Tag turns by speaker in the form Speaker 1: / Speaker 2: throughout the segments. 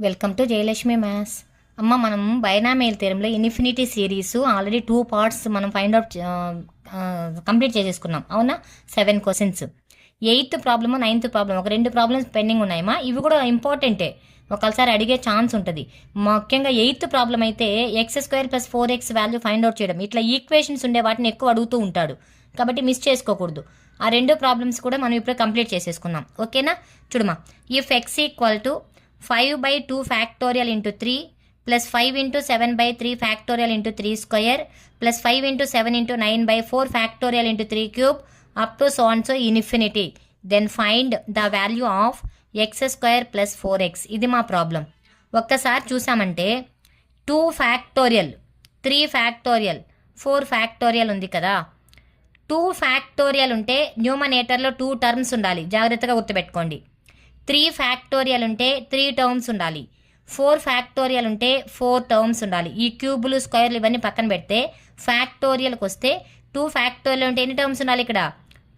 Speaker 1: Welcome to Jayalakshmi maths. అమ్మ, మనం binomial థియరంలో ఇన్ఫినిటీ సిరీస్ ఆల్రెడీ 2 పార్ట్స్ మనం ఫైండ్ అవుట్ కంప్లీట్ చేసేసుకున్నాం, అవునా? 7 questions. 8th problem 9th problem ఒక 2 ప్రాబ్లమ్స్ పెండింగ్ ఉన్నాయమ్మా. ఇవి కూడా ఇంపార్టెంటే, ఒకసారి అడిగే ఛాన్స్ ఉంటుంది. ముఖ్యంగా 8th ప్రాబ్లం అయితే x² + 4x value find out చేయడం, ఇట్లా ఈక్వేషన్స్ ఉండే వాటిని ఎక్కువ అడుగుతూ ఉంటాడు కాబట్టి మిస్ చేసుకోకూడదు. ఆ 2 ప్రాబ్లమ్స్ కూడా మనం ఇప్పుడు కంప్లీట్ చేసేసుకున్నాం, ఓకేనా? చూడమా, if x = 5/2 factorial into 3 plus 5 into 7/3 factorial into 3 square plus 5 into 7 into 9/4 factorial into 3 cube up to so and so infinity, then find the value of x² plus 4x. ఇది మా problem. ఒక్కసారి చూసామంటే 2 factorial, 3 factorial, 4 factorial ఉంది కదా. 2 factorial ఉంటే న్యూమనేటర్లో 2 terms ఉండాలి, జాగ్రత్తగా గుర్తుపెట్టుకోండి. 3 ఫ్యాక్టోరియల్ ఉంటే 3 టర్మ్స్ ఉండాలి. 4 ఫ్యాక్టోరియల్ ఉంటే 4 టర్మ్స్ ఉండాలి. ఈ క్యూబులు, స్క్వేర్లు ఇవన్నీ పక్కన పెడితే ఫ్యాక్టోరియల్కి వస్తే 2 ఫ్యాక్టోరియల్ ఉంటే ఎన్ని టర్మ్స్ ఉండాలి? ఇక్కడ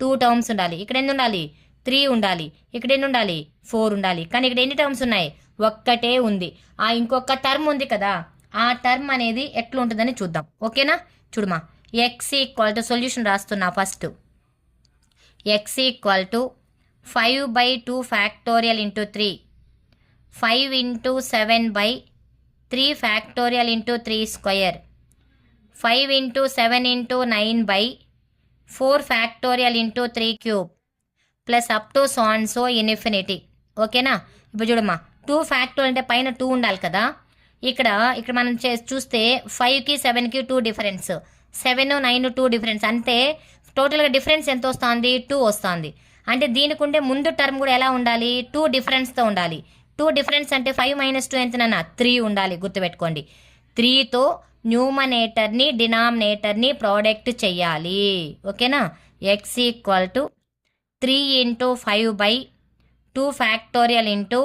Speaker 1: 2 టర్మ్స్ ఉండాలి. ఇక్కడ ఎన్ని ఉండాలి? 3 ఉండాలి. ఇక్కడ ఎన్ని ఉండాలి? 4 ఉండాలి. కానీ ఇక్కడ ఎన్ని టర్మ్స్ ఉన్నాయి? ఒక్కటే ఉంది. ఇంకొక టర్మ్ ఉంది కదా, ఆ టర్మ్ అనేది ఎట్లా ఉంటుందని చూద్దాం, ఓకేనా? చూడమా, x సొల్యూషన్ రాస్తున్నా. First x 5/2 factorial into 3, 5 into 7/3 factorial into 3 square, 5 into 7 into 9/4 factorial into 3 cube plus up to so and so infinity, ఓకేనా? ఇప్పుడు చూడమ్మా, 2 ఫ్యాక్టోరియల్ అంటే పైన 2 ఉండాలి కదా. ఇక్కడ మనం చూస్తే 5కి 7కి 2 డిఫరెన్స్, 7 9 2 డిఫరెన్స్, అంటే టోటల్గా డిఫరెన్స్ ఎంత వస్తుంది? 2 వస్తుంది. అంటే దీనికి ఉండే ముందు టర్మ్ కూడా ఎలా ఉండాలి? 2 డిఫరెన్స్తో ఉండాలి. 2 డిఫరెన్స్ అంటే 5 - 2 ఎంతనన్నా? 3 ఉండాలి, గుర్తుపెట్టుకోండి. 3తో న్యూమనేటర్ని డినామినేటర్ని ప్రోడక్ట్ చెయ్యాలి, ఓకేనా? x = 3 × 5/2 factorial into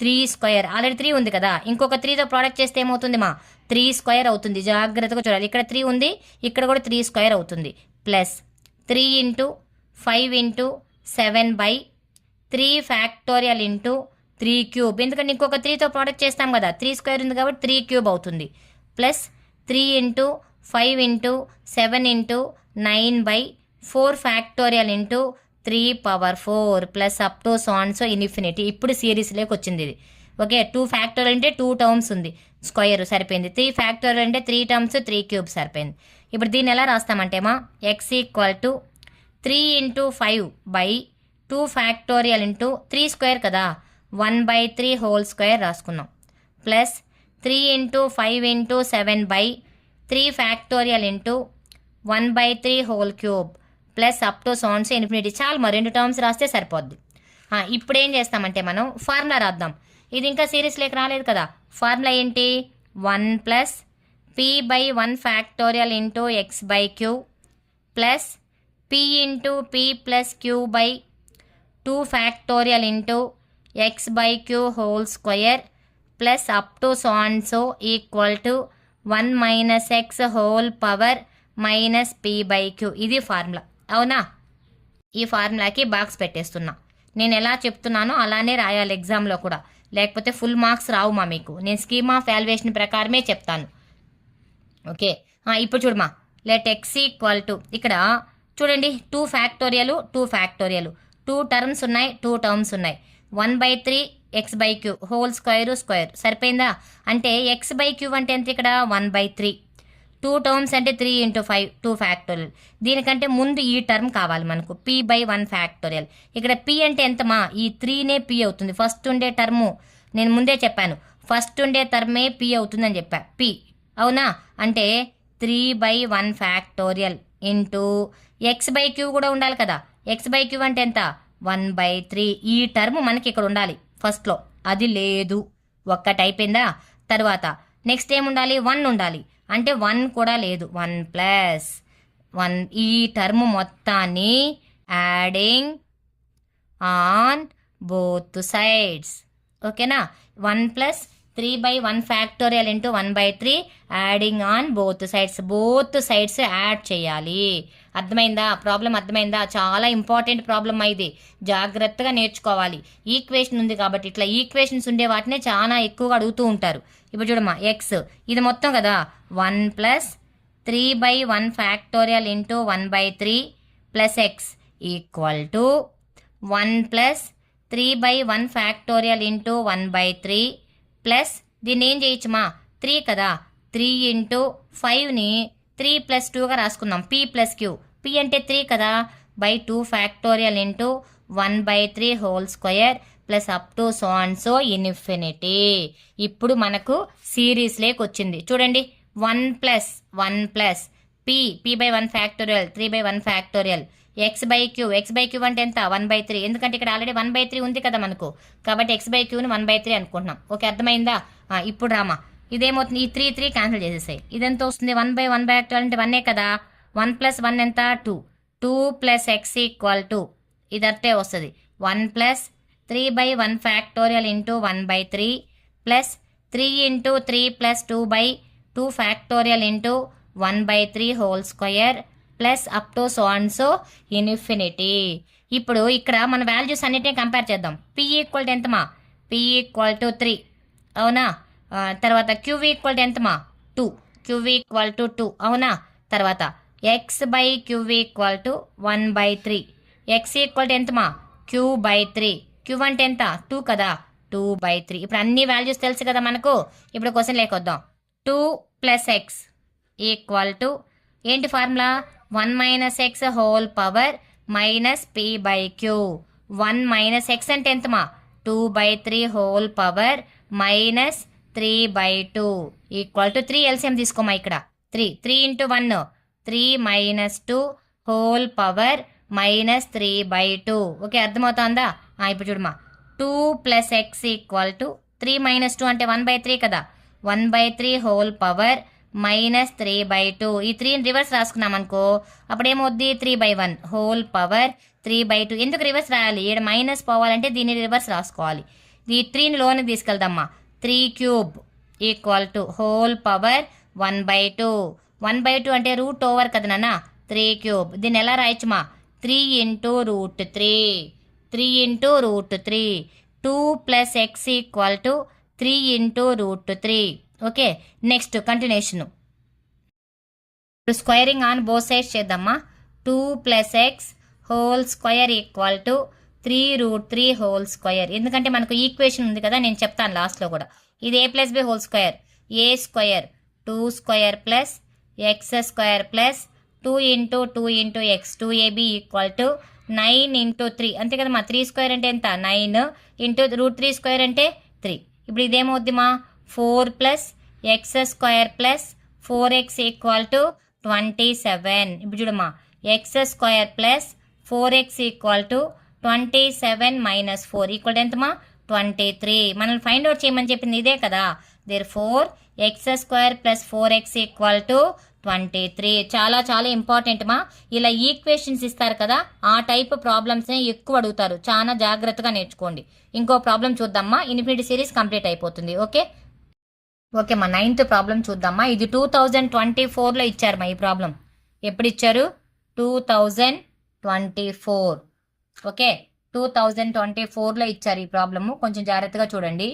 Speaker 1: 3 square. Already 3 ఉంది కదా, ఇంకొక 3తో ప్రోడక్ట్ చేస్తే ఏమవుతుంది మా? 3 స్క్వేర్ అవుతుంది. జాగ్రత్తగా చూడాలి, ఇక్కడ 3 ఉంది, ఇక్కడ కూడా 3 స్క్వేర్ అవుతుంది. ప్లస్ 3 × 5 × 7/3 ఫ్యాక్టోరియల్ ఇంటూ 3 క్యూబ్, ఎందుకంటే ఇంకొక 3తో ప్రోడక్ట్ చేస్తాం కదా, 3 స్క్వేర్ ఉంది కాబట్టి 3 క్యూబ్ అవుతుంది. Plus 3 × 5 × 7 × 9/4 factorial into 3^4 plus up to so and so infinity. ఇప్పుడు సిరీస్లోకి వచ్చింది ఇది, ఓకే. 2 ఫ్యాక్టోరియల్ అంటే 2 టర్మ్స్ ఉంది, స్క్వేర్ సరిపోయింది. 3 ఫ్యాక్టోరియల్ అంటే 3 టర్మ్స్ 3 క్యూబ్ సరిపోయింది. ఇప్పుడు దీన్ని ఎలా రాస్తామంటేమా, x = 3 × 5/2 ఫ్యాక్టోరియల్ ఇంటూ 3 స్క్వేర్ కదా, 1/3 హోల్ స్క్వేర్ రాసుకున్నాం. Plus 3 × 5 × 7/3 factorial into 1/3 whole cube plus up to so and so infinity. చాలు, మరి 2 టర్మ్స్ రాస్తే సరిపోద్ది. ఇప్పుడు ఏం చేస్తామంటే మనం ఫార్ములా రాద్దాం. ఇది ఇంకా సిరీస్లోకి రాలేదు కదా. ఫార్ములా ఏంటి? 1 + p/1 factorial into x/q plus p × p + q/2 factorial into x/q whole square plus up to so and so equal to 1 - x whole power minus p/q. ఇది ఫార్ములా, అవునా? ఈ ఫార్ములాకి బాక్స్ పెట్టేస్తున్నా. నేను ఎలా చెప్తున్నానో అలానే రాయాలి ఎగ్జామ్లో కూడా, లేకపోతే ఫుల్ మార్క్స్ రావు మా మీకు. నేను స్కీమ్ ఆఫ్ వాల్యుయేషన్ ప్రకారమే చెప్తాను, ఓకే. ఇప్పుడు చూడమా, లెట్ x = ఇక్కడ చూడండి, 2 ఫ్యాక్టోరియల్ 2 ఫ్యాక్టోరియల్, 2 టర్మ్స్ ఉన్నాయి, 2 టర్మ్స్ ఉన్నాయి. 1/3 x/q హోల్ స్క్వేర్ సరిపోయిందా? అంటే x/q అంటే ఎంత? ఇక్కడ 1/3. 2 టర్మ్స్ అంటే 3 × 5 2 ఫ్యాక్టోరియల్. దీనికంటే ముందు ఈ టర్మ్ కావాలి మనకు, p/1 ఫ్యాక్టోరియల్. ఇక్కడ p అంటే ఎంతమా? ఈ 3నే p అవుతుంది. ఫస్ట్ ఉండే టర్ము నేను ముందే చెప్పాను, ఫస్ట్ ఉండే టర్మే p అవుతుందని చెప్పా, p, అవునా? అంటే 3/1 ఫ్యాక్టోరియల్ ఇంటూ x/q కూడా ఉండాలి కదా. x/q అంటే ఎంత? 1/3. ఈ టర్మ్ మనకి ఇక్కడ ఉండాలి ఫస్ట్లో, అది లేదు, ఒక్కటి అయిపోయిందా? తర్వాత నెక్స్ట్ ఏముండాలి? 1 ఉండాలి, అంటే 1 కూడా లేదు. 1 + 1, ఈ టర్మ్ మొత్తాన్ని యాడింగ్ ఆన్ బోత్ సైడ్స్, ఓకేనా? 1 + 3/1 factorial into 1/3 adding on both sides add చేయాలి. అర్థమైందా? ప్రాబ్లం అర్థమైందా? చాలా ఇంపార్టెంట్ ప్రాబ్లం ఇది, జాగ్రత్తగా నేర్చుకోవాలి. ఈక్వేషన్ ఉంది కాబట్టి ఇట్లా ఈక్వేషన్స్ ఉండే వాటినే చాలా ఎక్కువగా అడుగుతూ ఉంటారు. ఇప్పుడు చూడమ్మా, ఎక్స్ ఇది మొత్తం కదా, 1 + 3/1 factorial into 1/3 plus X equal to 1 + 3/1 factorial into 1/3 plus దీన్ని ఏం చేయొచ్చుమా, 3 కదా, 3 ఇంటూ 5ని 3 + 2గా రాసుకుందాం, పీ ప్లస్ క్యూ. పీ అంటే 3 కదా, by 2 factorial into 1/3 whole square plus up to so and so infinity. ఇప్పుడు మనకు సిరీస్ లేక్ వచ్చింది చూడండి. 1 plus p/1 factorial 3/1 factorial x/q అంటే ఎంత, 1/3. ఎందుకంటే ఇక్కడ ఆల్రెడీ 1/3 ఉంది కదా మనకు, కాబట్టి x/qని 1/3 అనుకుంటున్నాం. ఓకే, అర్థమైందా? ఇప్పుడు రామా, ఇదేమవుతుంది, ఈ 3 క్యాన్సిల్ చేసేసాయి. ఇదెంత వస్తుంది, 1/1 ఫ్యాక్టోరియల్ అంటే 1 కదా, 1 + 1 ఎంత, 2 + x ఈక్వల్ టు ఇదట్టే వస్తుంది 1 + 3/1 factorial into 1/3 plus 3 into 3 + 2/2 factorial into 1/3 whole square plus up to so and so infinity. ఇప్పుడు ఇక్కడ మన వాల్యూస్ అన్నిటినీ కంపేర్ చేద్దాం. పి ఈక్వల్ టు ఎంతమా, పి ఈక్వల్ టు 3 అవునా. తర్వాత క్యూ ఈక్వల్ టు ఎంతమా, 2, క్యూ ఈక్వల్ టు 2 అవునా. తర్వాత x/క్యూ equal to 1/3, x equal to ఎంతమా, q/3. క్యూ అంటే ఎంత, 2 కదా, 2/3. ఇప్పుడు అన్ని వాల్యూస్ తెలుసు కదా మనకు. ఇప్పుడు క్వశ్చన్ లేకొద్దాం. 2 + x ఈక్వల్ టు ఏంటి formula, 1 - x whole power minus p/q. 1 - x అంటే ఎంతమా, 2/3 whole power minus 3/2 equal to 3. LCM తీసుకోమా, ఇక్కడ 3 into 1 3 - 2 whole power minus 3/2. Okay, అర్థమవుతుందా? ఇప్పుడు చూడమా, 2 + x ఈక్వల్ టు 3 - 2 అంటే 1/3 కదా, 1/3 హోల్ పవర్ మైనస్ 3/2. ఈ 3ని రివర్స్ రాసుకున్నాం అనుకో, అప్పుడేమవుద్ది, 3/1 హోల్ పవర్ 3/2. ఎందుకు రివర్స్ రాయాలి, ఇక్కడ మైనస్ పోవాలంటే దీన్ని రివర్స్ రాసుకోవాలి. ఈ 3ని లోనికి తీసుకెళ్దామా, 3³ ఈక్వల్ టు హోల్ పవర్ 1/2. 1/2 అంటే √ఓవర్ కదా నాన్న, 3³ దీన్ని ఎలా రాయొచ్చుమా, 3 into √3, 3 into √3. 2 + x equal to 3 into √3. Okay, next continuation. ఇప్పుడు స్క్వేరింగ్ ఆన్ బోత్ సైడ్స్ చేద్దామా. 2 + x whole square equal to 3√3 whole square. ఎందుకంటే మనకు ఈక్వేషన్ ఉంది కదా, నేను చెప్తాను లాస్ట్లో కూడా. ఇది a + b whole square, a square 2 square plus x square plus 2 into 2 into x 2ab equal to 9 into 3 అంతే కదమ్మా. 3 స్క్వేర్ అంటే ఎంత, 9 ఇంటూ √3 స్క్వేర్ అంటే 3. ఇప్పుడు ఇదేమవుద్ది మా, 4 + x square plus 4x equal to 27. ఇప్పుడు చూడమ్మా, x square plus 4x equal to 27 - 4 equal to ఎంతమా, 23. మనల్ని ఫైండ్ అవుట్ చేయమని చెప్పింది ఇదే కదా. Therefore x square plus 4x equal to 23. చాలా చాలా ఇంపార్టెంట్ మా. ఇలా ఈక్వేషన్స్ ఇస్తారు కదా, ఆ టైప్ ప్రాబ్లమ్స్నే ఎక్కువ అడుగుతారు, చాలా జాగ్రత్తగా నేర్చుకోండి. ఇంకో ప్రాబ్లం చూద్దామా, ఇన్ఫినిటీ సిరీస్ కంప్లీట్ అయిపోతుంది. ఓకే మా, 9th ప్రాబ్లం చూద్దామా. ఇది 2024లో ఇచ్చారు మా ఈ ప్రాబ్లం. ఎప్పుడు ఇచ్చారు, 2024. ఓకే, 2024లో ఇచ్చారు ఈ ప్రాబ్లము, కొంచెం జాగ్రత్తగా చూడండి.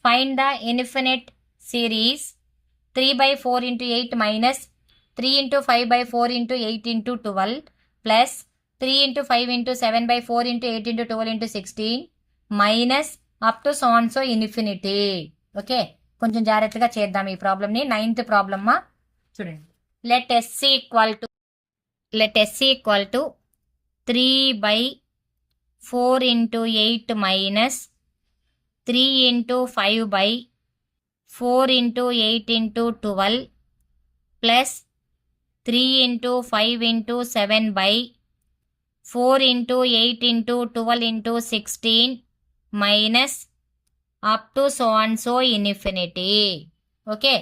Speaker 1: Find the infinite series 3/4 × 8 minus 3 × 5/4 × 8 × 12 plus 3 × 5 × 7/4 × 8 × 12 × 16 minus up to so and so infinity. Okay, కొంచెం జాగ్రత్తగా చేద్దాం ఈ ప్రాబ్లమ్ని. 9th ప్రాబ్లమ్మా చూడండి. Let s equal to 3/4 × 8 minus 3 × 5/4 × 8 × 12 plus 3 × 5 × 7/4 × 8 × 12 × 16 minus up to so and so infinity. Okay,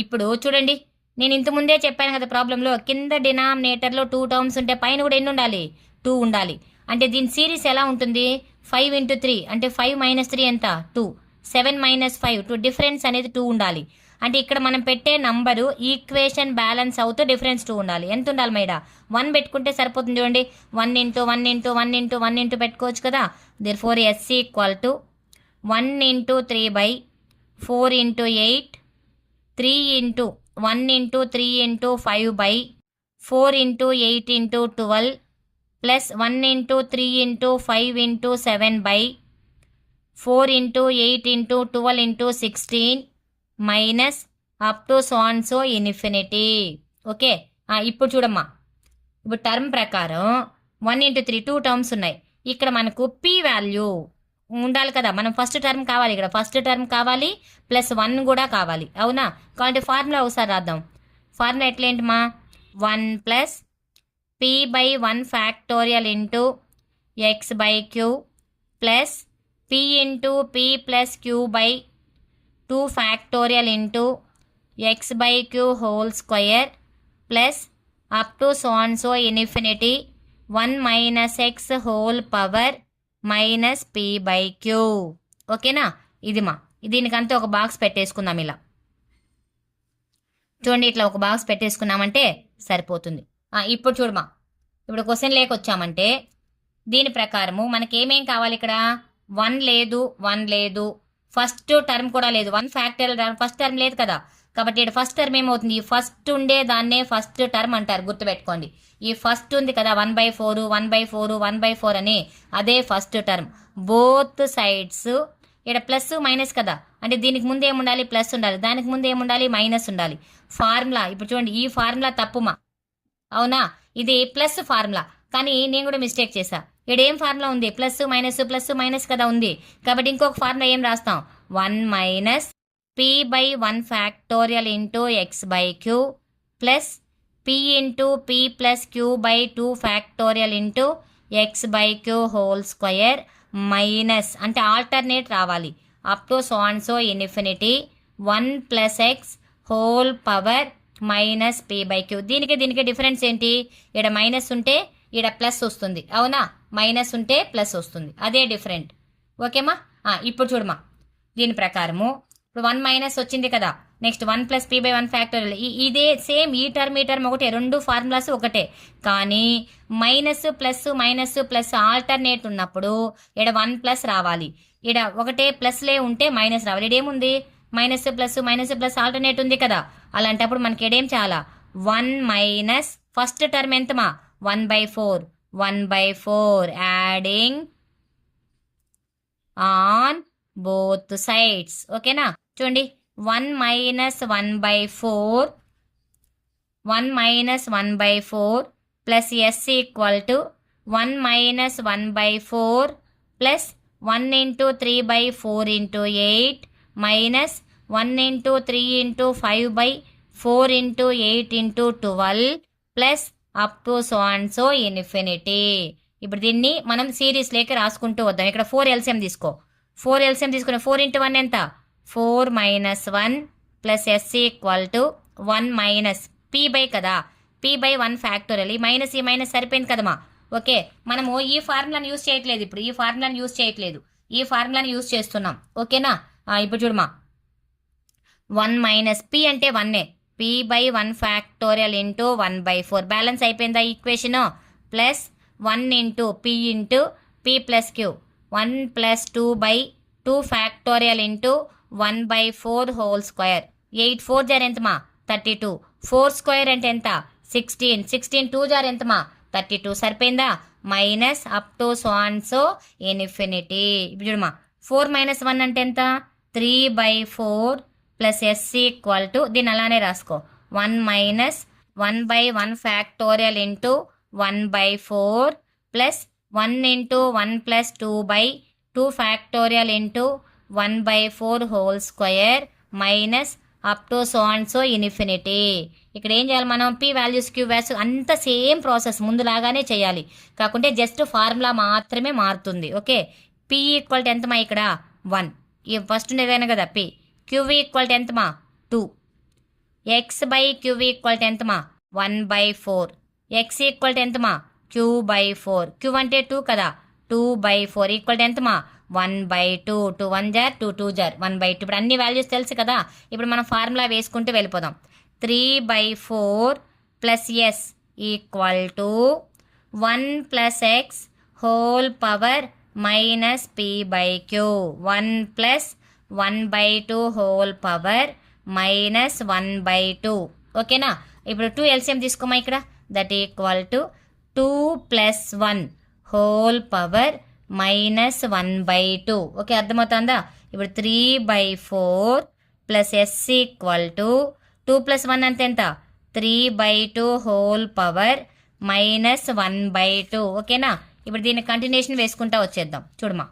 Speaker 1: ఇప్పుడు చూడండి, నేను ఇంతకుముందే చెప్పాను కదా ప్రాబ్లంలో, కింద డినామినేటర్లో 2 టర్మ్స్ ఉంటే పైన కూడా ఎన్ని ఉండాలి, 2 ఉండాలి. అంటే దీని సిరీస్ ఎలా ఉంటుంది, 5 × 3 అంటే 5 - 3 ఎంత, 2. 7 మైనస్ 5 డిఫరెన్స్ అనేది 2 ఉండాలి. అంటే ఇక్కడ మనం పెట్టే నంబరు ఈక్వేషన్ బ్యాలెన్స్ అవుతూ డిఫరెన్స్ 2 ఉండాలి. ఎంత ఉండాలి మైడా? 1 పెట్టుకుంటే సరిపోతుంది చూడండి. 1 ఇంటూ 1 ఇంటూ 1 ఇంటూ 1 ఇంటూ పెట్టుకోవచ్చు కదా. Therefore S equal to 1 into 3/4 into 8 3 into 1 into 3 into 5/4 into 8 into 12 plus 1 into 3 into 5 into 7/4 into 8 into 12 into 16 minus up to so and so infinity. Okay, ఇప్పుడు చూడమ్మా, ఇప్పుడు టర్మ్ ప్రకారం 1 into 3 2 terms ఉన్నాయి. ఇక్కడ మనకు P value ఉండాలి కదా. మనం ఫస్ట్ టర్మ్ కావాలి, ఇక్కడ ఫస్ట్ టర్మ్ కావాలి ప్లస్ 1 కూడా కావాలి, అవునా? కాబట్టి ఫార్ములా ఒకసారి రాద్దాం. ఫార్ములా ఎట్లేంటమ్మా? 1 plus p by 1 factorial into x by q plus p into p plus q by 2 factorial into x by q whole square plus up to so and so infinity 1 minus x whole power minus p by q. ఓకేనా? ఇది మా దీనికంతా ఒక box పెట్టేసుకుందాం. ఇలా చూడండి, ఇట్లా ఒక బాక్స్ పెట్టేసుకున్నామంటే సరిపోతుంది. ఇప్పుడు చూడమా, ఇప్పుడు క్వశ్చన్ లేకొచ్చామంటే దీని ప్రకారము మనకేమేం కావాలి? ఇక్కడ 1 లేదు, 1 లేదు, ఫస్ట్ టర్మ్ కూడా లేదు, 1 ఫ్యాక్టోరియల్ ఫస్ట్ టర్మ్ లేదు కదా. కాబట్టి ఇక్కడ ఫస్ట్ టర్మ్ ఏమవుతుంది? ఈ ఫస్ట్ ఉండే దాన్నే ఫస్ట్ టర్మ్ అంటారు, గుర్తుపెట్టుకోండి. ఈ ఫస్ట్ ఉంది కదా 1/4 1/4 1/4 అని, అదే ఫస్ట్ టర్మ్. బోత్ సైడ్స్ ఇక్కడ ప్లస్ మైనస్ కదా, అంటే దీనికి ముందు ఏముండాలి? ప్లస్ ఉండాలి, దానికి ముందు ఏముండాలి? మైనస్ ఉండాలి. ఫార్ములా ఇప్పుడు చూడండి, ఈ ఫార్ములా తప్పుమా, అవునా? ఇది ప్లస్ ఫార్ములా, కానీ నేను కూడా మిస్టేక్ చేశా. ఇక్కడ ఏం ఫార్ములా ఉంది? ప్లస్ మైనస్ కదా ఉంది. కాబట్టి ఇంకొక ఫార్ములా ఏం రాస్తాం? 1 minus p by 1 factorial into x by q plus p into p plus q by 2 factorial into x by q whole square minus, అంటే ఆల్టర్నేట్ రావాలి, up to so and so infinity 1 plus x whole power minus p by q. దీనికి difference ఏంటి? ఇక్కడ minus ఉంటే ఇక్కడ plus వస్తుంది, అవునా? Minus ఉంటే ప్లస్ వస్తుంది, అదే డిఫరెంట్. ఓకేమా? ఇప్పుడు చూడమా, దీని ప్రకారము ఇప్పుడు 1 మైనస్ వచ్చింది కదా, next 1 plus p by 1 factorial, ఇదే సేమ్ ఈ టర్మ్ ఒకటే, రెండు ఫార్ములాస్ ఒకటే. కానీ మైనస్ ప్లస్ ఆల్టర్నేట్ ఉన్నప్పుడు ఇక్కడ 1 ప్లస్ రావాలి, ఇక్కడ ఒకటే ప్లస్లే ఉంటే మైనస్ రావాలి. ఇక్కడ ఏముంది? మైనస్ ప్లస్ ఆల్టర్నేట్ ఉంది కదా. అలాంటప్పుడు మనకి ఎడేం చాలా 1 మైనస్ ఫస్ట్ టర్మ్ ఎంతమా? 1/4 యాడింగ్ ఆన్ బోత్ సైడ్స్. ఓకేనా? చూడండి, 1 minus 1/4 plus s equal to 1 minus 1/4 plus 1 into 3/4 into 8 minus 1 into 3 into 5/4 into 8 into 12 plus up to so and so infinity. ఇప్పుడు దీన్ని మనం సిరీస్ లేక రాసుకుంటూ వద్దాం. ఇక్కడ 4 ఎల్సిఎం తీసుకో, 4 ఎల్సిఎం తీసుకుని 4 ఇంటూ 1 ఎంత? 4 minus 1 plus s equal to 1 minus p by కదా, పీ బై 1 ఫ్యాక్టోరియల్, ఈ మైనస్ సరిపోయింది కదమ్మా. ఓకే, మనము ఈ ఫార్ములాని యూజ్ చేయట్లేదు, ఇప్పుడు ఈ ఫార్ములాని యూజ్ చేస్తున్నాం. ఓకేనా? ఇప్పుడు చూడమా, 1 మైనస్ పీ అంటే 1 p by 1 factorial into 1/4 balance అయిపోయిందా equation, plus 1 into p plus q 1 plus 2/2 factorial into 1/4 whole square. 8 4 జార్ ఎంతమా? 32. 4 స్క్వయర్ అంటే ఎంత? 16 2 జార్ ఎంతమా? 32. సరిపోయిందా? Minus up to so and so infinity. ఇప్పుడు చూడమా, 4 మైనస్ 1 అంటే ఎంత? 3/4 ప్లస్ ఎస్ ఈక్వల్ టు, దీన్ని అలానే రాసుకో, 1 minus 1/1 factorial into 1/4 plus 1 into 1 plus 2/2 factorial into 1/4 whole square minus up to so and so infinity. ఇక్కడ ఏం చేయాలి మనం? పీ వాల్యూస్ క్యూ వాల్యూస్ అంత సేమ్ ప్రాసెస్ ముందులాగానే చేయాలి, కాకుంటే జస్ట్ ఫార్ములా మాత్రమే మారుతుంది. ఓకే, పీ ఈక్వల్ టు ఎంతమా? ఇక్కడ 1, ఈ ఫస్ట్ ఉండేదైనా కదా పీ. క్యూ ఈక్వల్ టు ఎంతమా? 2. X by Q equal to ఎంతమా? 1/4. ఎక్స్ ఈక్వల్ టు ఎంతమా? Q/4. క్యూ అంటే 2 కదా, 2/4 ఈక్వల్ టు ఎంతమా? 1/2, 2 1 జార్ 2 2 జార్ 1/2. ఇప్పుడు అన్ని వాల్యూస్ తెలుసు కదా. ఇప్పుడు మనం ఫార్ములా వేసుకుంటూ వెళ్ళిపోదాం. 3/4 plus s equal to 1 plus x whole power minus p/q. 1 plus 1/2 whole power minus 1/2. ఓకేనా. ఇప్పుడు 2 ఎల్సిఎం తీసుకోమా ఇక్కడ. That equal to 2 plus 1 whole power minus 1/2. Okay, అర్థమవుతుందా. ఇప్పుడు 3/4 plus s equal to 2 plus 1 అంటే ఎంత 3/2 హోల్ పవర్ మైనస్ 1/2. ఓకేనా. ఇప్పుడు దీన్ని కంటిన్యూషన్ వేసుకుంటా వచ్చేద్దాం. చూడమా,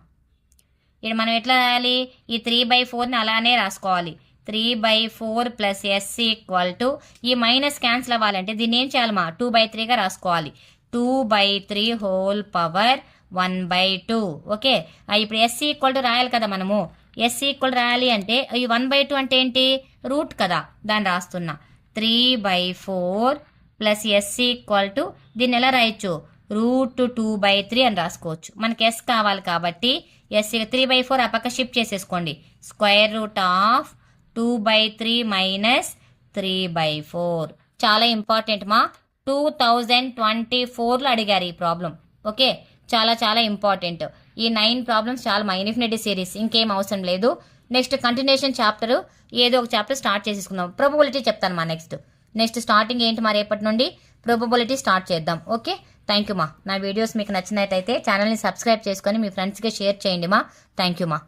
Speaker 1: ఇక్కడ మనం ఎట్లా రాయాలి, ఈ 3/4ని అలానే రాసుకోవాలి. 3/4 ప్లస్ ఎస్ ఈక్వల్ టు, ఈ మైనస్ క్యాన్సిల్ అవ్వాలంటే దీన్ని ఏం చేయాలమ్మా 2/3గా రాసుకోవాలి. 2/3 హోల్ పవర్ 1/2. ఓకే, ఇప్పుడు ఎస్ ఈక్వల్ టు రాయాలి కదా మనము. ఎస్ ఈక్వల్ రాయాలి అంటే ఈ 1/2 అంటే ఏంటి, రూట్ కదా, దాన్ని రాస్తున్నా. 3/4 ప్లస్ ఎస్ ఈక్వల్ టు, దీన్ని ఎలా రాయొచ్చు, √2/3 అని రాసుకోవచ్చు. మనకి ఎస్ కావాలి కాబట్టి ఎస్ 3/4 ఆ పక్క షిఫ్ట్ చేసేసుకోండి. √2/3 మైనస్ 3/4. చాలా ఇంపార్టెంట్ మా, 2024లో అడిగారు ఈ ప్రాబ్లం. ఓకే, చాలా చాలా ఇంపార్టెంట్. ఈ 9 ప్రాబ్లమ్స్ చాలా మా ఇన్ఫినిటీ సిరీస్, ఇంకేం అవసరం లేదు. నెక్స్ట్ కంటిన్యూషన్ చాప్టర్ ఏదో ఒక చాప్టర్ స్టార్ట్ చేసేసుకుందాం. ప్రాబబిలిటీ చెప్తాను మా నెక్స్ట్ స్టార్టింగ్ ఏంటి మా రేపటి నుండి ప్రాబబిలిటీ స్టార్ట్ చేద్దాం. ఓకే, థ్యాంక్ యూ మా. నా వీడియోస్ మీకు నచ్చినట్టయితే ఛానల్ని సబ్స్క్రైబ్ చేసుకొని మీ ఫ్రెండ్స్కి షేర్ చేయండి మా. థ్యాంక్ యూ మా.